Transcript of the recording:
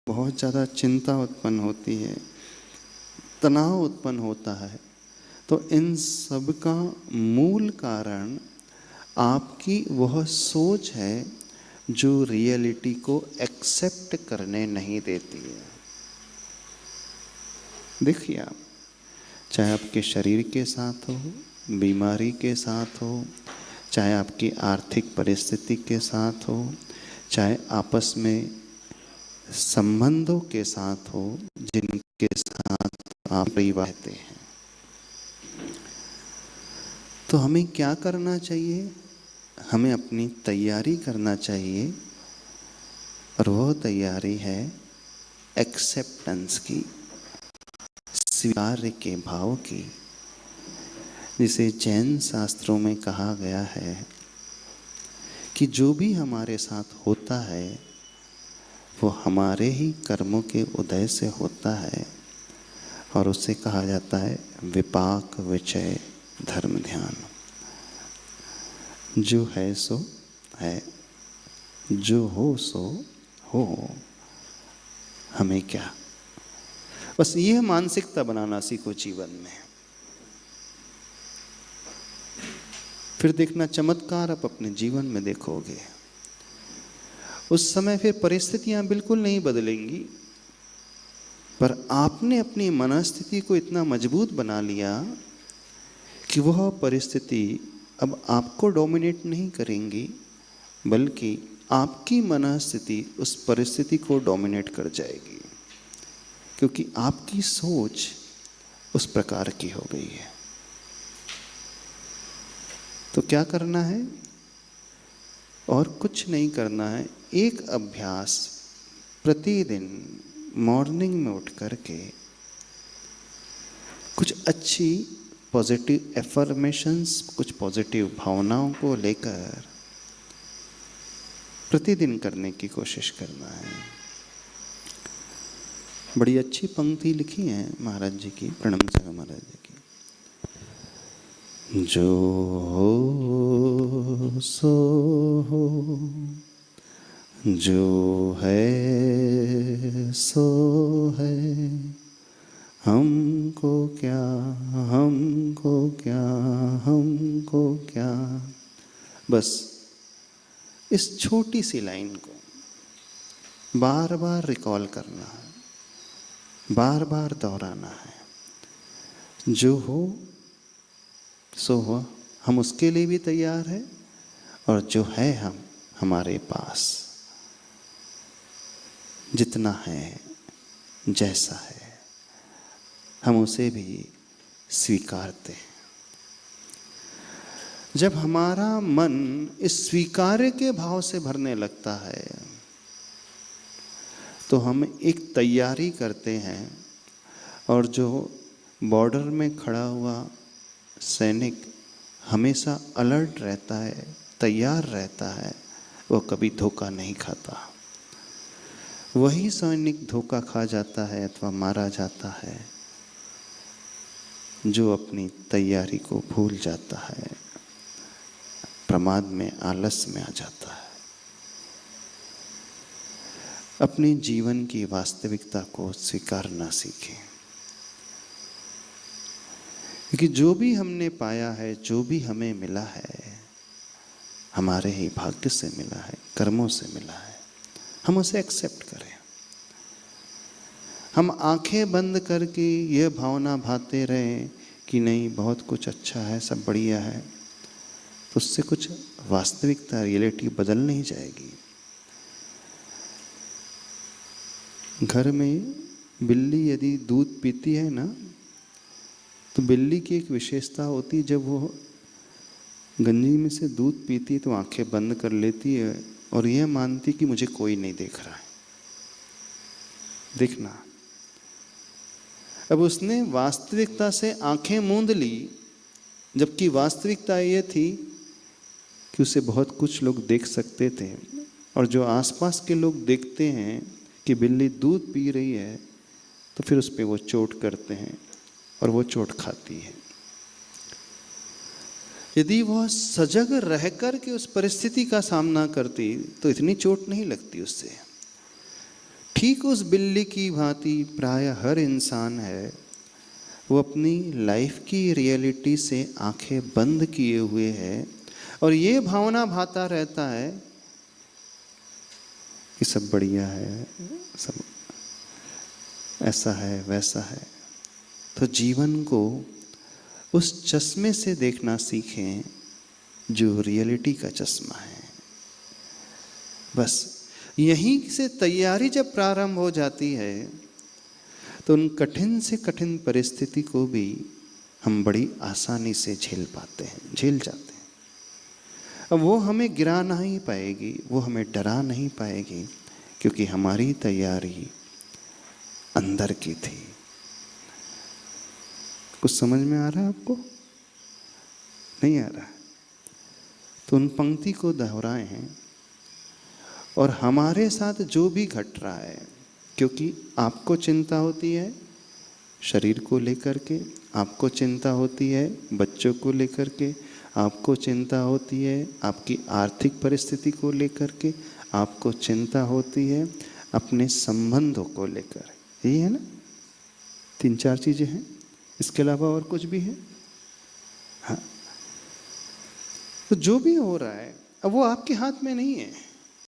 बहुत ज़्यादा चिंता उत्पन्न होती है, तनाव उत्पन्न होता है, तो इन सब का मूल कारण आपकी वह सोच है जो रियलिटी को एक्सेप्ट करने नहीं देती है। देखिए आप, चाहे आपके शरीर के साथ हो, बीमारी के साथ हो, चाहे आपकी आर्थिक परिस्थिति के साथ हो, चाहे आपस में संबंधों के साथ हो जिनके साथ आप रहते हैं, तो हमें क्या करना चाहिए? हमें अपनी तैयारी करना चाहिए, और वह तैयारी है एक्सेप्टेंस की, स्वीकार्य के भाव की, जिसे जैन शास्त्रों में कहा गया है कि जो भी हमारे साथ होता है वो हमारे ही कर्मों के उदय से होता है, और उसे कहा जाता है विपाक विचय धर्म ध्यान। जो है सो है, जो हो सो हो, हमें क्या। बस यह मानसिकता बनाना सीखो जीवन में, फिर देखना चमत्कार आप अपने जीवन में देखोगे। उस समय फिर परिस्थितियां बिल्कुल नहीं बदलेंगी, पर आपने अपनी मनस्थिति को इतना मजबूत बना लिया कि वह परिस्थिति अब आपको डोमिनेट नहीं करेंगी, बल्कि आपकी मनस्थिति उस परिस्थिति को डोमिनेट कर जाएगी, क्योंकि आपकी सोच उस प्रकार की हो गई है। तो क्या करना है? और कुछ नहीं करना है। एक अभ्यास, प्रतिदिन मॉर्निंग में उठ करके कुछ अच्छी पॉजिटिव एफर्मेशंस, कुछ पॉजिटिव भावनाओं को लेकर प्रतिदिन करने की कोशिश करना है। बड़ी अच्छी पंक्ति लिखी है महाराज जी की, प्रणम संग महाराज जी की। जो हो सो हो, जो है सो है, हमको क्या, हमको क्या, हमको क्या। बस इस छोटी सी लाइन को बार बार रिकॉल करना है, बार बार दोहराना है। जो हो सो हो, हम उसके लिए भी तैयार हैं, और जो है हम हमारे पास जितना है, जैसा है, हम उसे भी स्वीकारते हैं। जब हमारा मन इस स्वीकार्य के भाव से भरने लगता है, तो हम एक तैयारी करते हैं, और जो बॉर्डर में खड़ा हुआ सैनिक हमेशा अलर्ट रहता है, तैयार रहता है, वो कभी धोखा नहीं खाता। वही सैनिक धोखा खा जाता है अथवा मारा जाता है जो अपनी तैयारी को भूल जाता है, प्रमाद में, आलस में आ जाता है। अपने जीवन की वास्तविकता को स्वीकारना सीखें, क्योंकि जो भी हमने पाया है, जो भी हमें मिला है, हमारे ही भाग्य से मिला है, कर्मों से मिला है। हम उसे एक्सेप्ट करें। हम आंखें बंद करके यह भावना भाते रहें कि नहीं बहुत कुछ अच्छा है, सब बढ़िया है, तो उससे कुछ वास्तविकता, रियलिटी बदल नहीं जाएगी। घर में बिल्ली यदि दूध पीती है ना, तो बिल्ली की एक विशेषता होती है, जब वो गंजी में से दूध पीती है तो आंखें बंद कर लेती है और यह मानती कि मुझे कोई नहीं देख रहा है। देखना, अब उसने वास्तविकता से आंखें मूंद ली, जबकि वास्तविकता यह थी कि उसे बहुत कुछ लोग देख सकते थे, और जो आसपास के लोग देखते हैं कि बिल्ली दूध पी रही है, तो फिर उस पर वो चोट करते हैं और वो चोट खाती है। यदि वह सजग रह कर के उस परिस्थिति का सामना करती तो इतनी चोट नहीं लगती उससे। ठीक उस बिल्ली की भांति प्राय हर इंसान है, वो अपनी लाइफ की रियलिटी से आंखें बंद किए हुए है और ये भावना भाता रहता है कि सब बढ़िया है, सब ऐसा है वैसा है। तो जीवन को उस चश्मे से देखना सीखें जो रियलिटी का चश्मा है। बस यहीं से तैयारी जब प्रारंभ हो जाती है तो उन कठिन से कठिन परिस्थिति को भी हम बड़ी आसानी से झेल पाते हैं, झेल जाते हैं। अब वो हमें गिरा नहीं पाएगी, वो हमें डरा नहीं पाएगी, क्योंकि हमारी तैयारी अंदर की थी। कुछ समझ में आ रहा है आपको? नहीं आ रहा? तो उन पंक्ति को दोहराए हैं और हमारे साथ जो भी घट रहा है, क्योंकि आपको चिंता होती है शरीर को लेकर के, आपको चिंता होती है बच्चों को लेकर के, आपको चिंता होती है आपकी आर्थिक परिस्थिति को लेकर के, आपको चिंता होती है अपने संबंधों को लेकर। यही है ना? 3-4 चीज़ें हैं, इसके अलावा और कुछ भी है? हाँ। तो जो भी हो रहा है अब वो आपके हाथ में नहीं है।